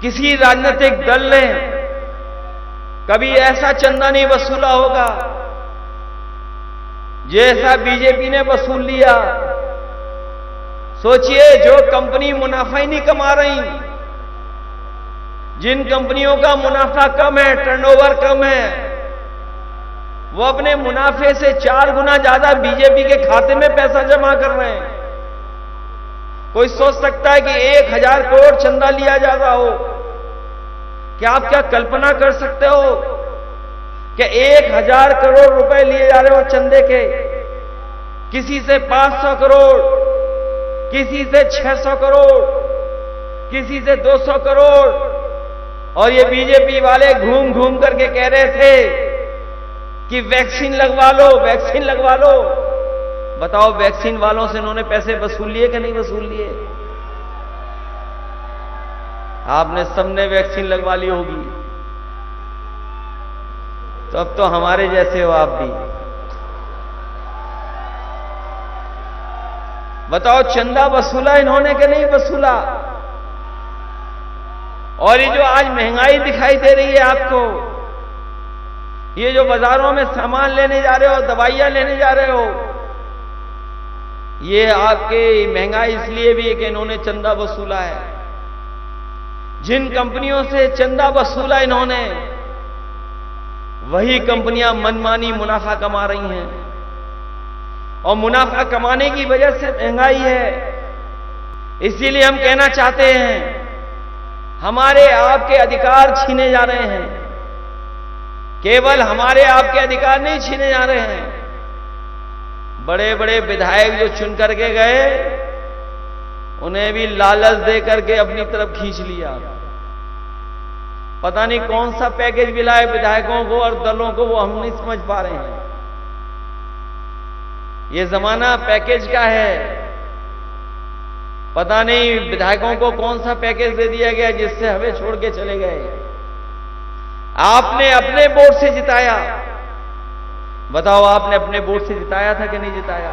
किसी राजनीतिक दल ने कभी ऐसा चंदा नहीं वसूला होगा जैसा बीजेपी ने वसूल लिया। सोचिए, जो कंपनी मुनाफा ही नहीं कमा रही, जिन कंपनियों का मुनाफा कम है, टर्नओवर कम है, वो अपने मुनाफे से 4 गुना ज्यादा बीजेपी के खाते में पैसा जमा कर रहे हैं। कोई सोच सकता है कि 1000 करोड़ चंदा लिया जा रहा हो? क्या आप क्या कल्पना कर सकते हो कि 1000 करोड़ रुपए लिए जा रहे हो चंदे के? किसी से 500 करोड़, किसी से 600 करोड़, किसी से 200 करोड़। और ये बीजेपी वाले घूम घूम करके कह रहे थे कि वैक्सीन लगवा लो, वैक्सीन लगवा लो। बताओ, वैक्सीन वालों से इन्होंने पैसे वसूल लिए कि नहीं वसूल लिए? आपने सबने वैक्सीन लगवा ली होगी, तो अब तो हमारे जैसे हो आप भी। बताओ, चंदा वसूला इन्होंने कि नहीं वसूला? और ये जो आज महंगाई दिखाई दे रही है आपको, ये जो बाजारों में सामान लेने जा रहे हो, दवाइयां लेने जा रहे हो, ये आपके महंगाई इसलिए भी है कि इन्होंने चंदा वसूला है। जिन कंपनियों से चंदा वसूला इन्होंने, वही कंपनियां मनमानी मुनाफा कमा रही हैं, और मुनाफा कमाने की वजह से महंगाई है। इसीलिए हम कहना चाहते हैं, हमारे आपके अधिकार छीने जा रहे हैं। केवल हमारे आपके अधिकार नहीं छीने जा रहे हैं, बड़े बड़े विधायक जो चुन करके गए, उन्हें भी लालच दे करके अपनी तरफ खींच लिया। पता नहीं कौन सा पैकेज मिला है विधायकों को और दलों को, वो हम नहीं समझ पा रहे हैं। ये जमाना पैकेज का है, पता नहीं विधायकों को कौन सा पैकेज दे दिया गया जिससे हमें छोड़ के चले गए। आपने अपने वोट से जिताया, बताओ आपने अपने वोट से जिताया था कि नहीं जिताया?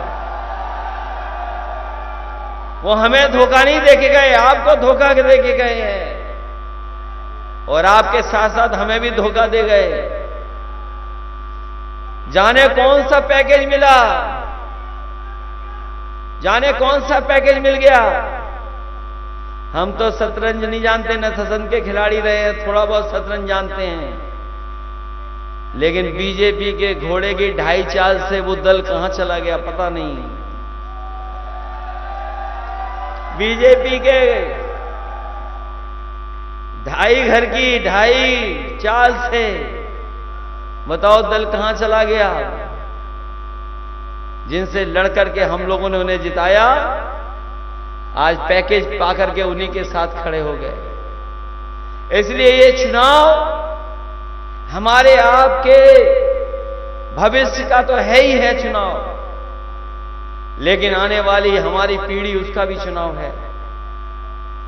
वो हमें धोखा नहीं देके गए, आपको धोखा देके गए हैं, और आपके साथ साथ हमें भी धोखा दे गए। जाने कौन सा पैकेज मिला, जाने कौन सा पैकेज मिल गया। हम तो शतरंज नहीं जानते, न शतरंज के खिलाड़ी रहे हैं, थोड़ा बहुत शतरंज जानते हैं, लेकिन बीजेपी के घोड़े की 2.5 चाल से वो दल कहां चला गया पता नहीं। बीजेपी के 2.5 घर की 2.5 चाल से बताओ दल कहां चला गया। जिनसे लड़कर के हम लोगों ने उन्हें जिताया, आज पैकेज पाकर के उन्हीं के साथ खड़े हो गए। इसलिए ये चुनाव हमारे आपके भविष्य का तो है ही है चुनाव, लेकिन आने वाली हमारी पीढ़ी उसका भी चुनाव है।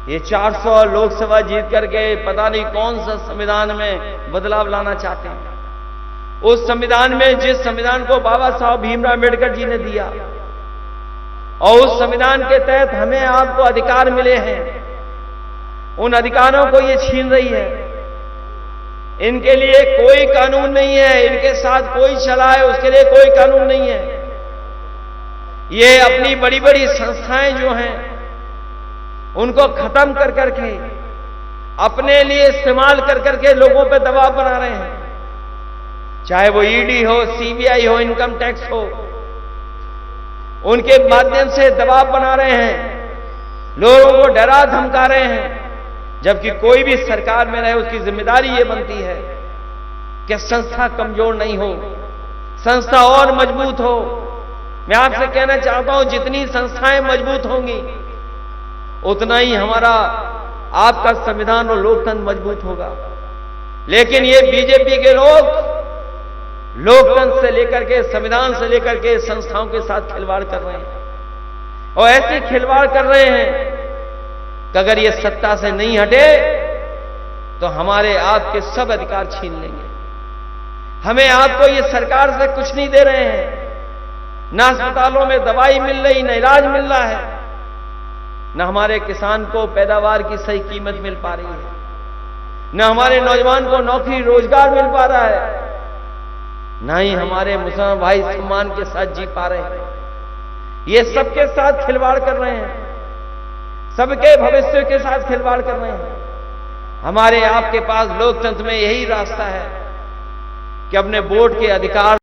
ये 400 लोकसभा जीत करके पता नहीं कौन सा संविधान में बदलाव लाना चाहते हैं। उस संविधान में, जिस संविधान को बाबा साहब भीमराव अम्बेडकर जी ने दिया, और उस संविधान के तहत हमें आपको अधिकार मिले हैं, उन अधिकारों को ये छीन रही है। इनके लिए कोई कानून नहीं है, इनके साथ कोई चला है उसके लिए कोई कानून नहीं है। ये अपनी बड़ी बड़ी संस्थाएं जो हैं उनको खत्म कर करके अपने लिए इस्तेमाल कर करके लोगों पर दबाव बना रहे हैं। चाहे वो ईडी हो, सीबीआई हो, इनकम टैक्स हो, उनके माध्यम से दबाव बना रहे हैं, लोगों को डरा धमका रहे हैं। जबकि कोई भी सरकार में रहे उसकी जिम्मेदारी ये बनती है कि संस्था कमजोर नहीं हो, संस्था और मजबूत हो। मैं आपसे कहना चाहता हूं, जितनी संस्थाएं मजबूत होंगी उतना ही हमारा आपका संविधान और लोकतंत्र मजबूत होगा। लेकिन ये बीजेपी के लोग लोकतंत्र से लेकर के, संविधान से लेकर के संस्थाओं के साथ खिलवाड़ कर रहे हैं, और ऐसे खिलवाड़ कर रहे हैं कि अगर ये सत्ता से नहीं हटे तो हमारे आपके सब अधिकार छीन लेंगे। हमें आपको ये सरकार से कुछ नहीं दे रहे हैं, ना अस्पतालों में दवाई मिल रही, न इलाज मिल रहा है, न हमारे किसान को पैदावार की सही कीमत मिल पा रही है। न हमारे नौजवान को नौकरी रोजगार मिल पा रहा है, ना ही हमारे मुसलमान भाई सम्मान के साथ जी पा रहे हैं। ये सबके साथ खिलवाड़ कर रहे हैं, सबके भविष्य के साथ खिलवाड़ कर रहे हैं। हमारे आपके पास लोकतंत्र में यही रास्ता है कि अपने वोट के अधिकार